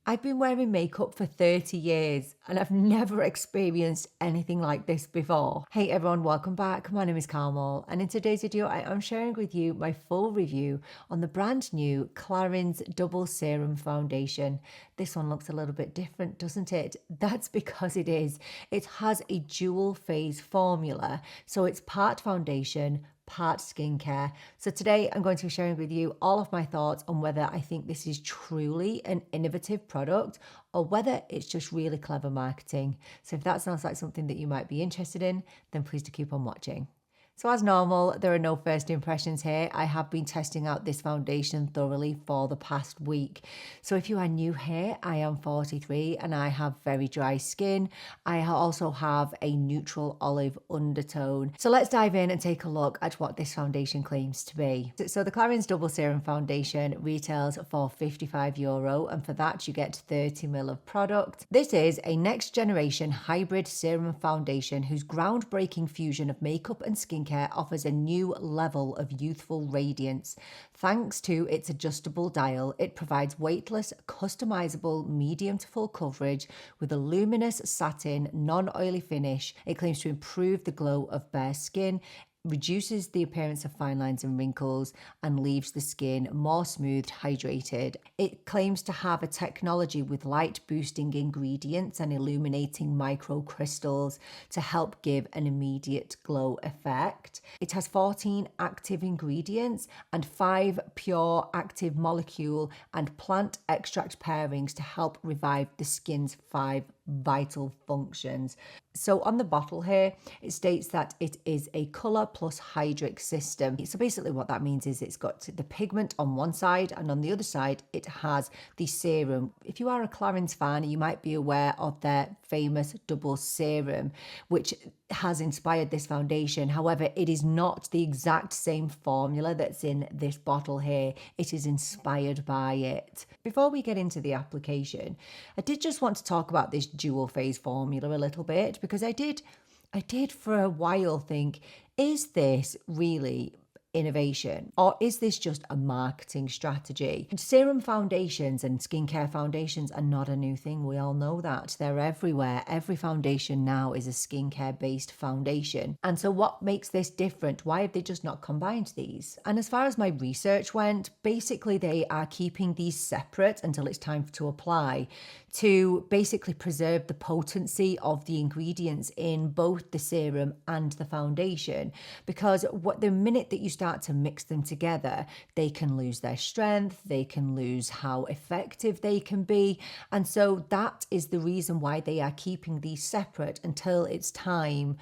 I've been wearing makeup for 30 years and I've never experienced anything like this before. Hey everyone, welcome back. My name is Carmel, and in today's video I am sharing with you my full review on the brand new Clarins Double Serum Foundation. This one looks a little bit different, doesn't it? That's because it is. It has a dual phase formula, so it's part foundation, part skincare. So today I'm going to be sharing with you all of my thoughts on whether I think this is truly an innovative product or whether it's just really clever marketing. So if that sounds like something that you might be interested in, then please do keep on watching. So as normal, there are no first impressions here. I have been testing out this foundation thoroughly for the past week. So if you are new here, I am 43 and I have very dry skin. I also have a neutral olive undertone. So let's dive in and take a look at what this foundation claims to be. So the Clarins Double Serum Foundation retails for €55, and for that you get 30 ml of product. This is a next generation hybrid serum foundation whose groundbreaking fusion of makeup and skincare offers a new level of youthful radiance. Thanks to its adjustable dial, it provides weightless, customizable medium to full coverage with a luminous satin, non-oily finish. It claims to improve the glow of bare skin, reduces the appearance of fine lines and wrinkles, and leaves the skin more smoothed, hydrated. It claims to have a technology with light boosting ingredients and illuminating microcrystals to help give an immediate glow effect. It has 14 active ingredients and 5 pure active molecule and plant extract pairings to help revive the skin's 5 vital functions. So on the bottle here, it states that it is a colour plus hydric system. So basically what that means is it's got the pigment on one side, and on the other side it has the serum. If you are a Clarins fan, you might be aware of their famous double serum, which has inspired this foundation. However, it is not the exact same formula that's in this bottle here. It is inspired by it. Before we get into the application, I did just want to talk about this dual phase formula a little bit, because I did for a while think, is this really innovation, or is this just a marketing strategy? Serum foundations and skincare foundations are not a new thing. We all know that. They're everywhere. Every foundation now is a skincare based foundation. And so what makes this different? Why have they just not combined these? And as far as my research went, basically they are keeping these separate until it's time to apply, to basically preserve the potency of the ingredients in both the serum and the foundation. Because the minute that you start to mix them together, they can lose their strength, they can lose how effective they can be. And so that is the reason why they are keeping these separate until it's time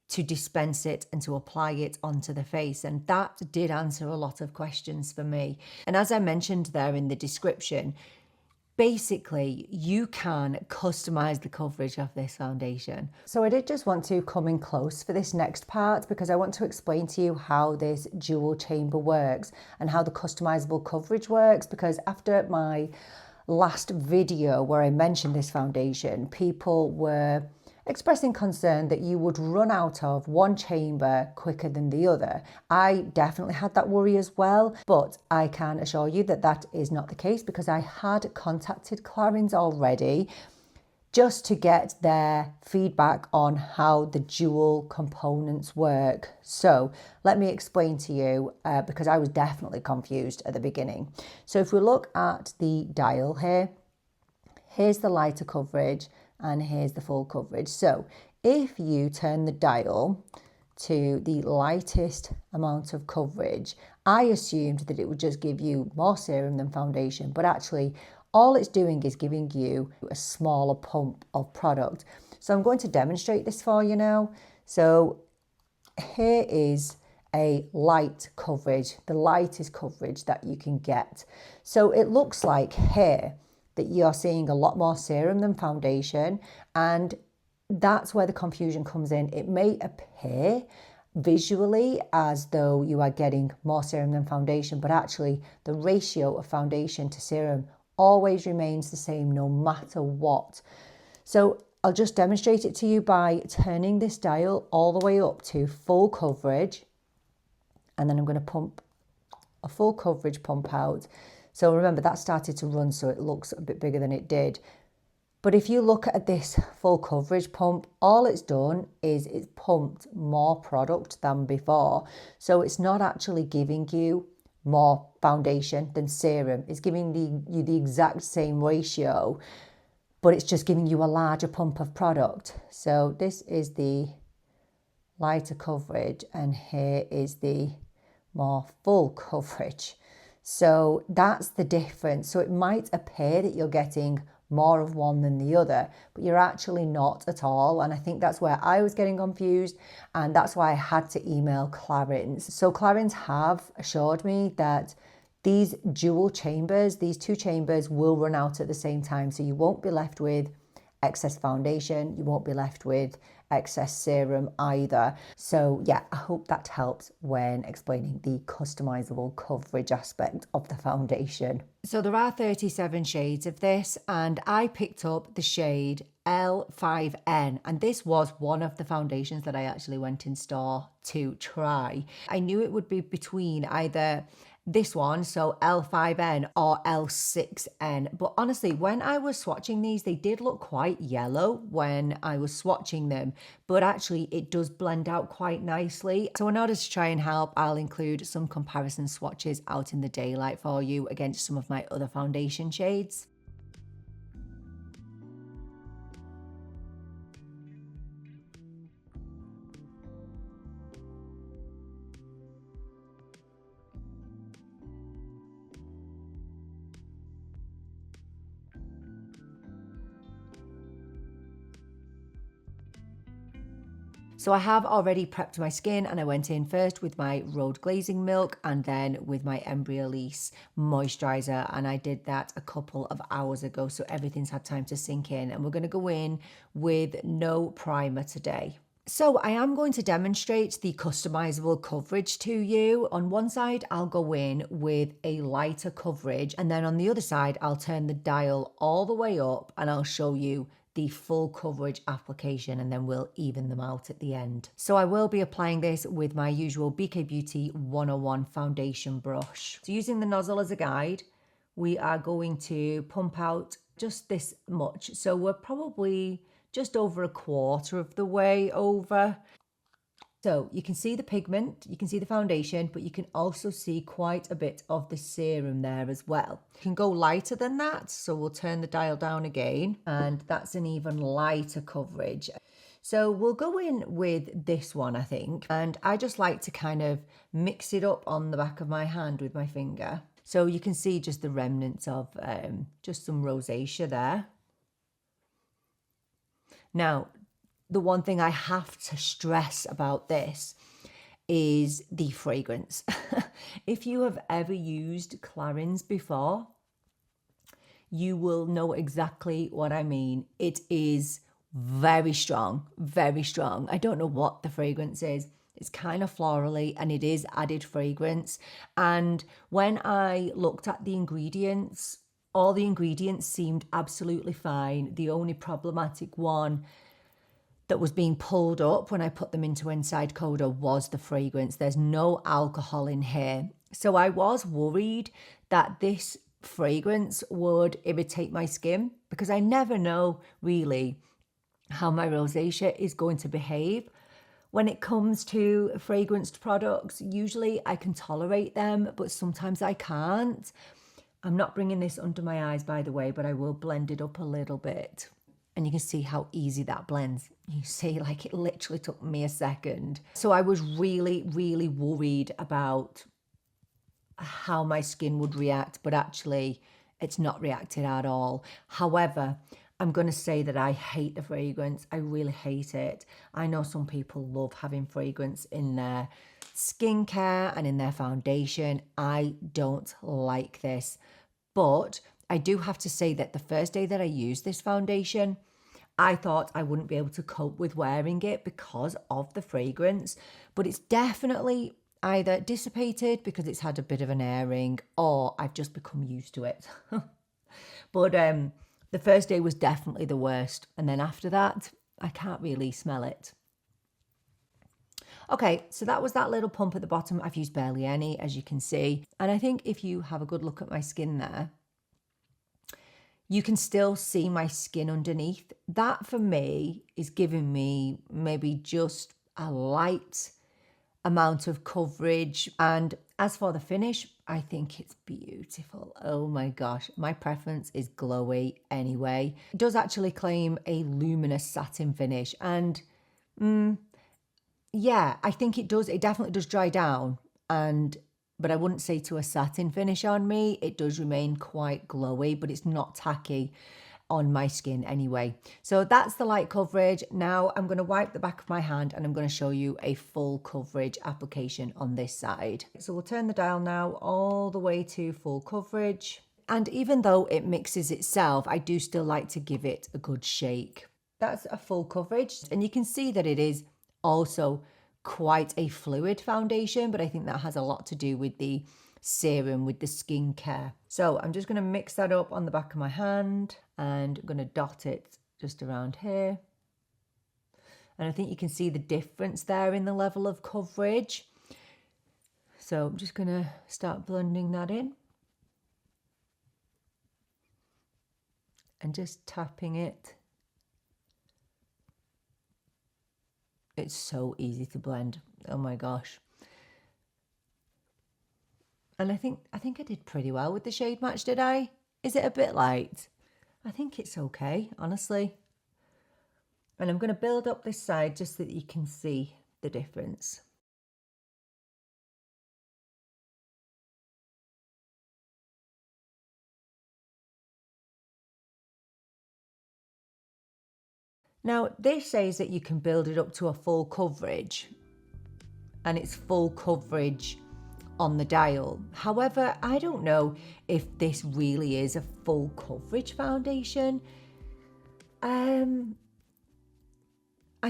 to dispense it and to apply it onto the face. And that did answer a lot of questions for me. And as I mentioned there in the description, basically, you can customize the coverage of this foundation. So I did just want to come in close for this next part, because I want to explain to you how this dual chamber works and how the customizable coverage works. Because after my last video where I mentioned this foundation, people were expressing concern that you would run out of one chamber quicker than the other. I definitely had that worry as well, but I can assure you that that is not the case, because I had contacted Clarins already just to get their feedback on how the dual components work. So let me explain to you, because I was definitely confused at the beginning. So if we look at the dial here, here's the lighter coverage, and here's the full coverage. So if you turn the dial to the lightest amount of coverage, I assumed that it would just give you more serum than foundation, but actually all it's doing is giving you a smaller pump of product. So I'm going to demonstrate this for you now. So here is a light coverage, the lightest coverage that you can get. So it looks like here that you're seeing a lot more serum than foundation, and that's where the confusion comes in. It may appear visually as though you are getting more serum than foundation, but actually the ratio of foundation to serum always remains the same no matter what. So I'll just demonstrate it to you by turning this dial all the way up to full coverage, and then I'm going to pump a full coverage pump out. So remember, that started to run, so it looks a bit bigger than it did. But if you look at this full coverage pump, all it's done is it's pumped more product than before. So it's not actually giving you more foundation than serum. It's giving you the exact same ratio, but it's just giving you a larger pump of product. So this is the lighter coverage, and here is the more full coverage. So that's the difference. So it might appear that you're getting more of one than the other, but you're actually not at all. And I think that's where I was getting confused, and that's why I had to email Clarins. So Clarins have assured me that these dual chambers, these two chambers, will run out at the same time. So you won't be left with excess foundation, you won't be left with excess serum either. So yeah, I hope that helps when explaining the customizable coverage aspect of the foundation. So there are 37 shades of this, and I picked up the shade L5N, and this was one of the foundations that I actually went in store to try. I knew it would be between either this one, so L5N, or L6N. But honestly, when I was swatching these, they did look quite yellow when I was swatching them, but actually it does blend out quite nicely. So in order to try and help, I'll include some comparison swatches out in the daylight for you against some of my other foundation shades. So I have already prepped my skin, and I went in first with my Road Glazing Milk and then with my Embryolisse moisturizer, and I did that a couple of hours ago, so everything's had time to sink in. And we're going to go in with no primer today. So I am going to demonstrate the customizable coverage to you. On one side, I'll go in with a lighter coverage, and then on the other side, I'll turn the dial all the way up and I'll show you the full coverage application, and then we'll even them out at the end. So I will be applying this with my usual BK Beauty 101 foundation brush. So using the nozzle as a guide, we are going to pump out just this much. So we're probably just over a quarter of the way over. So you can see the pigment, you can see the foundation, but you can also see quite a bit of the serum there as well. You can go lighter than that, so we'll turn the dial down again, and that's an even lighter coverage. So we'll go in with this one, I think, and I just like to kind of mix it up on the back of my hand with my finger. So you can see just the remnants of just some rosacea there. Now, the one thing I have to stress about this is the fragrance. If you have ever used Clarins before, you will know exactly what I mean. It is very strong, very strong. I don't know what the fragrance is. It's kind of florally, and it is added fragrance. And when I looked at the ingredients, all the ingredients seemed absolutely fine. The only problematic one that was being pulled up when I put them into Inside Coda was the fragrance. There's no alcohol in here. So I was worried that this fragrance would irritate my skin, because I never know really how my rosacea is going to behave. When it comes to fragranced products, usually I can tolerate them, but sometimes I can't. I'm not bringing this under my eyes, by the way, but I will blend it up a little bit. And you can see how easy that blends. You see, like, it literally took me a second. So I was really, really worried about how my skin would react, but actually it's not reacted at all. However, I'm going to say that I hate the fragrance. I really hate it. I know some people love having fragrance in their skincare and in their foundation. I don't like this. But I do have to say that the first day that I used this foundation, I thought I wouldn't be able to cope with wearing it because of the fragrance. But it's definitely either dissipated because it's had a bit of an airing, or I've just become used to it. But the first day was definitely the worst. And then after that, I can't really smell it. Okay, so that was that little pump at the bottom. I've used barely any, as you can see. And I think if you have a good look at my skin there, you can still see my skin underneath. That for me is giving me maybe just a light amount of coverage. And as for the finish, I think it's beautiful. Oh my gosh, my preference is glowy anyway. It does actually claim a luminous satin finish, and yeah, I think it does. It definitely does dry down, but I wouldn't say to a satin finish on me. It does remain quite glowy, but it's not tacky on my skin anyway. So that's the light coverage. Now I'm going to wipe the back of my hand and I'm going to show you a full coverage application on this side. So we'll turn the dial now all the way to full coverage. And even though it mixes itself, I do still like to give it a good shake. That's a full coverage, and you can see that it is also quite a fluid foundation, but I think that has a lot to do with the serum, with the skincare. So I'm just going to mix that up on the back of my hand, and I'm going to dot it just around here. And I think you can see the difference there in the level of coverage. So I'm just going to start blending that in and just tapping it. It's so easy to blend. Oh my gosh. And I think I did pretty well with the shade match, did I? Is it a bit light? I think it's okay, honestly. And I'm going to build up this side just so that you can see the difference. Now, this says that you can build it up to a full coverage, and it's full coverage on the dial. However, I don't know if this really is a full coverage foundation. I'd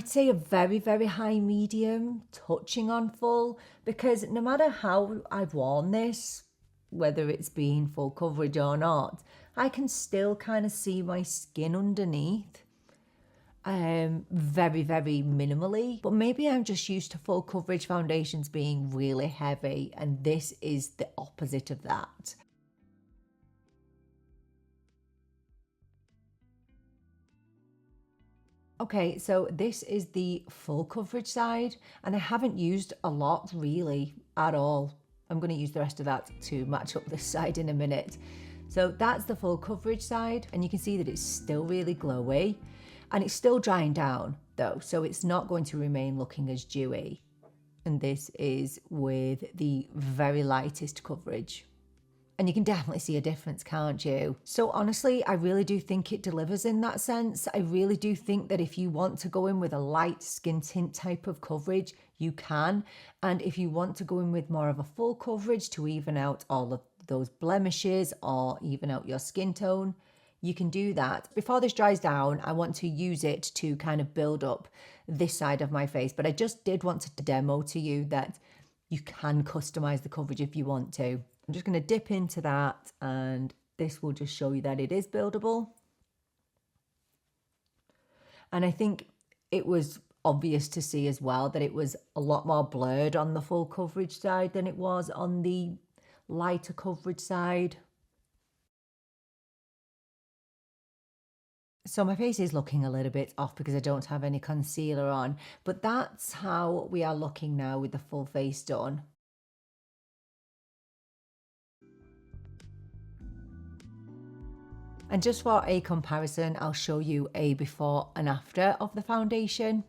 say a very, very high medium, touching on full, because no matter how I've worn this, whether it's been full coverage or not, I can still kind of see my skin underneath. Very, very minimally, but maybe I'm just used to full coverage foundations being really heavy, and this is the opposite of that. Okay, so this is the full coverage side, and I haven't used a lot really at all. I'm going to use the rest of that to match up this side in a minute. So that's the full coverage side, and you can see that it's still really glowy. And it's still drying down though, so it's not going to remain looking as dewy. And this is with the very lightest coverage. And you can definitely see a difference, can't you? So honestly, I really do think it delivers in that sense. I really do think that if you want to go in with a light skin tint type of coverage, you can. And if you want to go in with more of a full coverage to even out all of those blemishes or even out your skin tone, you can do that. Before this dries down, I want to use it to kind of build up this side of my face, but I just did want to demo to you that you can customize the coverage if you want to. I'm just going to dip into that, and this will just show you that it is buildable. And I think it was obvious to see as well that it was a lot more blurred on the full coverage side than it was on the lighter coverage side. So my face is looking a little bit off because I don't have any concealer on, but that's how we are looking now with the full face done. And just for a comparison, I'll show you a before and after of the foundation.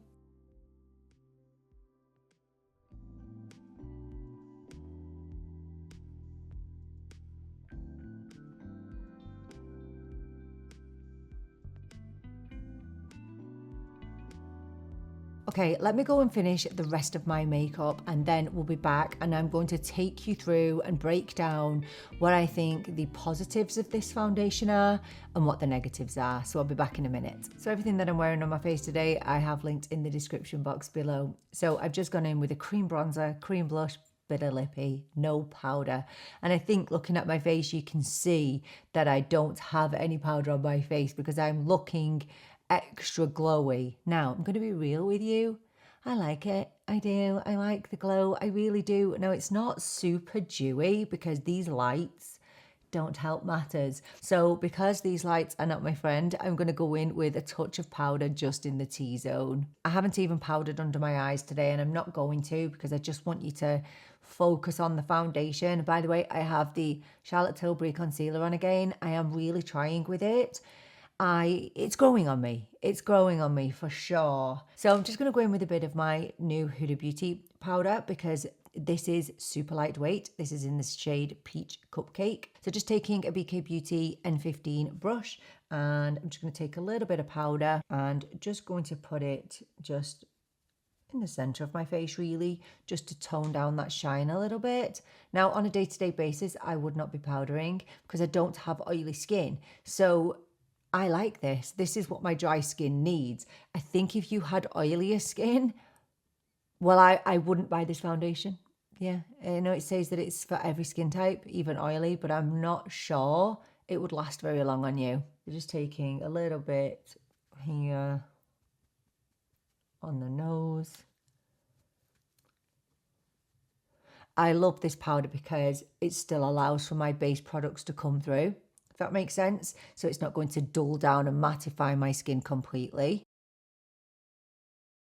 Okay, let me go and finish the rest of my makeup, and then we'll be back and I'm going to take you through and break down what I think the positives of this foundation are and what the negatives are. So I'll be back in a minute. So everything that I'm wearing on my face today, I have linked in the description box below. So I've just gone in with a cream bronzer, cream blush, bit of lippy, no powder. And I think looking at my face, you can see that I don't have any powder on my face because I'm looking extra glowy. Now, I'm going to be real with you. I like it. I do. I like the glow. I really do. Now, it's not super dewy because these lights don't help matters. So because these lights are not my friend, I'm going to go in with a touch of powder just in the T-zone. I haven't even powdered under my eyes today, and I'm not going to because I just want you to focus on the foundation. By the way, I have the Charlotte Tilbury concealer on again. I am really trying with it. It's growing on me. It's growing on me for sure. So I'm just going to go in with a bit of my new Huda Beauty powder because this is super lightweight. This is in the shade Peach Cupcake. So just taking a BK Beauty N15 brush, and I'm just going to take a little bit of powder and just going to put it just in the center of my face, really, just to tone down that shine a little bit. Now, on a day-to-day basis, I would not be powdering because I don't have oily skin. So I like this. This is what my dry skin needs. I think if you had oilier skin, well, I wouldn't buy this foundation. Yeah, I know it says that it's for every skin type, even oily, but I'm not sure it would last very long on you. Just taking a little bit here on the nose. I love this powder because it still allows for my base products to come through, if that makes sense. So it's not going to dull down and mattify my skin completely.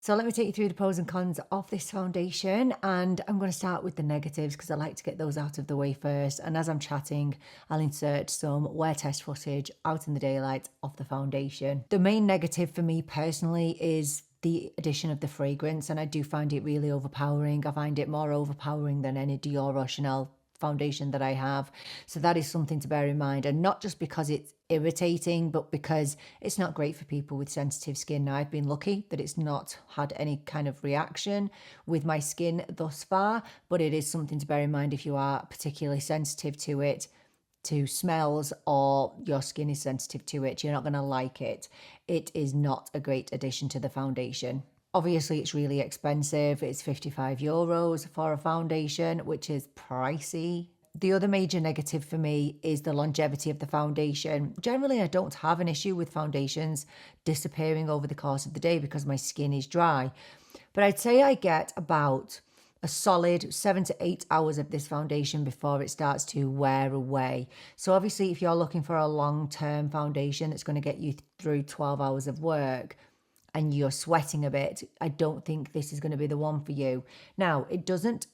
So let me take you through the pros and cons of this foundation, and I'm going to start with the negatives because I like to get those out of the way first. And as I'm chatting, I'll insert some wear test footage out in the daylight of the foundation. The main negative for me personally is the addition of the fragrance, and I do find it really overpowering. I find it more overpowering than any Dior or Chanel foundation that I have. So that is something to bear in mind, and not just because it's irritating, but because it's not great for people with sensitive skin. Now, I've been lucky that it's not had any kind of reaction with my skin thus far, but it is something to bear in mind if you are particularly sensitive to it, to smells, or your skin is sensitive to it. You're not going to like it. It is not a great addition to the foundation. Obviously, it's really expensive. It's €55 for a foundation, which is pricey. The other major negative for me is the longevity of the foundation. Generally, I don't have an issue with foundations disappearing over the course of the day because my skin is dry. But I'd say I get about a solid 7 to 8 hours of this foundation before it starts to wear away. So obviously, if you're looking for a long-term foundation that's going to get you through 12 hours of work, and you're sweating a bit, I don't think this is going to be the one for you. Now, it doesn't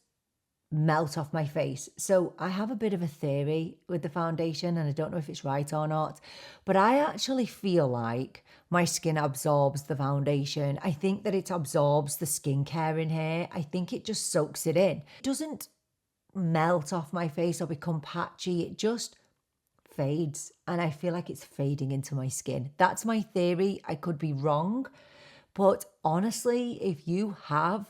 melt off my face. So I have a bit of a theory with the foundation, and I don't know if it's right or not, but I actually feel like my skin absorbs the foundation. I think that it absorbs the skincare in here. I think it just soaks it in. It doesn't melt off my face or become patchy. It just fades, and I feel like it's fading into my skin. That's my theory. I could be wrong. But honestly, if you have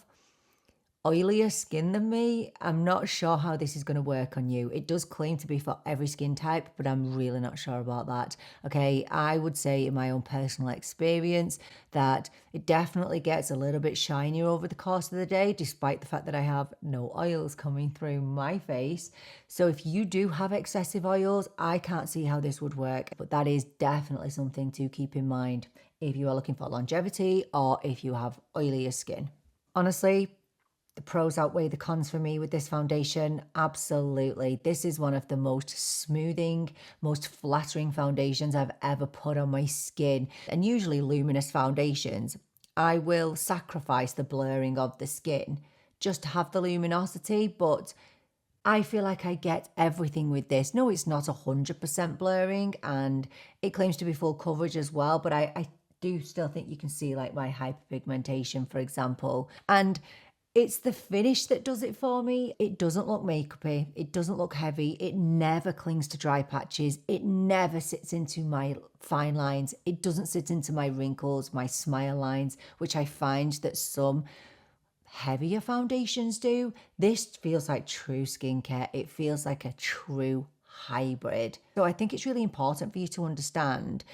oilier skin than me, I'm not sure how this is going to work on you. It does claim to be for every skin type, but I'm really not sure about that. Okay, I would say in my own personal experience that it definitely gets a little bit shinier over the course of the day, despite the fact that I have no oils coming through my face. So if you do have excessive oils, I can't see how this would work, but that is definitely something to keep in mind if you are looking for longevity or if you have oilier skin. Honestly, the pros outweigh the cons for me with this foundation. Absolutely. This is one of the most smoothing, most flattering foundations I've ever put on my skin. And usually luminous foundations, I will sacrifice the blurring of the skin just to have the luminosity, but I feel like I get everything with this. No, it's not 100% blurring, and it claims to be full coverage as well, but I do still think you can see like my hyperpigmentation, for example. And it's the finish that does it for me. It doesn't look makeupy. It doesn't look heavy. It never clings to dry patches. It never sits into my fine lines. It doesn't sit into my wrinkles, my smile lines, which I find that some heavier foundations do. This feels like true skincare. It feels like a true hybrid. So I think it's really important for you to understand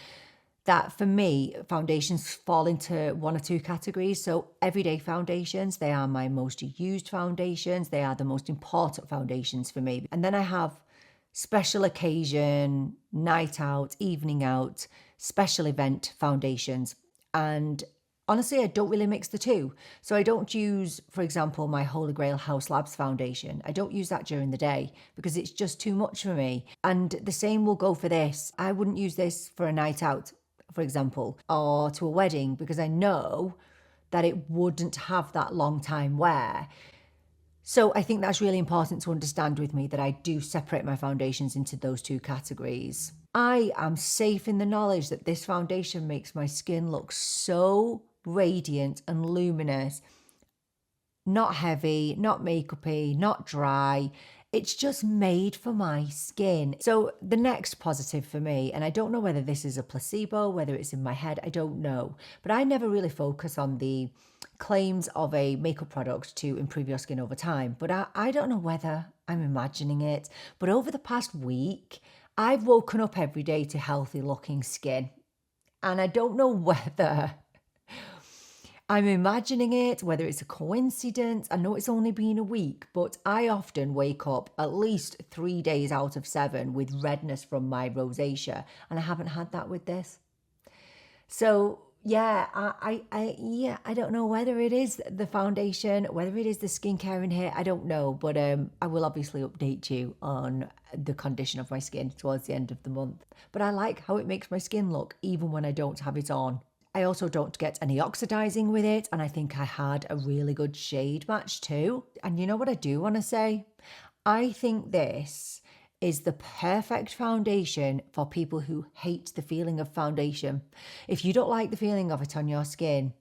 that for me, foundations fall into one or two categories. So everyday foundations, they are my most used foundations. They are the most important foundations for me. And then I have special occasion, night out, evening out, special event foundations. And honestly, I don't really mix the two. So I don't use, for example, my Holy Grail House Labs foundation. I don't use that during the day because it's just too much for me. And the same will go for this. I wouldn't use this for a night out, for example, or to a wedding because I know that it wouldn't have that long time wear. So I think that's really important to understand with me, that I do separate my foundations into those two categories. I am safe in the knowledge that this foundation makes my skin look so radiant and luminous. Not heavy, not makeupy, not dry. It's just made for my skin. So the next positive for me, and I don't know whether this is a placebo, whether it's in my head, I don't know. But I never really focus on the claims of a makeup product to improve your skin over time. But I don't know whether I'm imagining it. But over the past week, I've woken up every day to healthy looking skin. And I don't know whether I'm imagining it, whether it's a coincidence. I know it's only been a week, but I often wake up at least 3 days out of 7 with redness from my rosacea, and I haven't had that with this. So yeah, I don't know whether it is the foundation, whether it is the skincare in here, I don't know, but I will obviously update you on the condition of my skin towards the end of the month. But I like how it makes my skin look even when I don't have it on. I also don't get any oxidizing with it, and I think I had a really good shade match too. And you know what I do want to say? I think this is the perfect foundation for people who hate the feeling of foundation. If you don't like the feeling of it on your skin,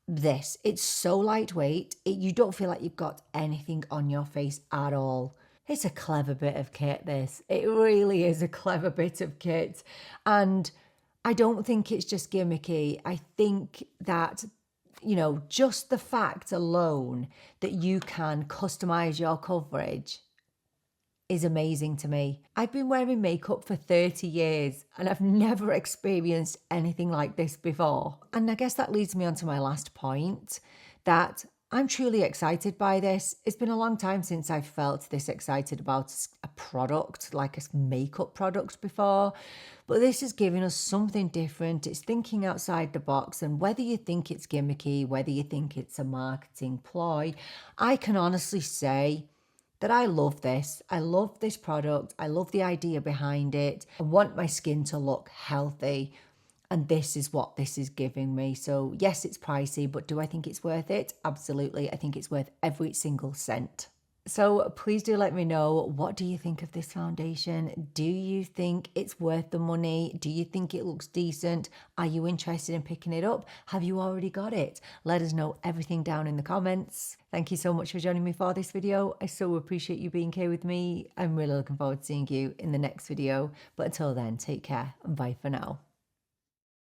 it's so lightweight, you don't feel like you've got anything on your face at all. It's a clever bit of kit, this. It really is a clever bit of kit. And I don't think it's just gimmicky. I think that, you know, just the fact alone that you can customize your coverage is amazing to me. I've been wearing makeup for 30 years and I've never experienced anything like this before. And I guess that leads me on to my last point, that I'm truly excited by this. It's been a long time since I've felt this excited about a product, like a makeup product before. But this is giving us something different. It's thinking outside the box. And whether you think it's gimmicky, whether you think it's a marketing ploy, I can honestly say that I love this. I love this product. I love the idea behind it. I want my skin to look healthy. And this is what this is giving me. So yes, it's pricey, but do I think it's worth it? Absolutely. I think it's worth every single cent. So please do let me know, what do you think of this foundation? Do you think it's worth the money? Do you think it looks decent? Are you interested in picking it up? Have you already got it? Let us know everything down in the comments. Thank you so much for joining me for this video. I so appreciate you being here with me. I'm really looking forward to seeing you in the next video. But until then, take care and bye for now.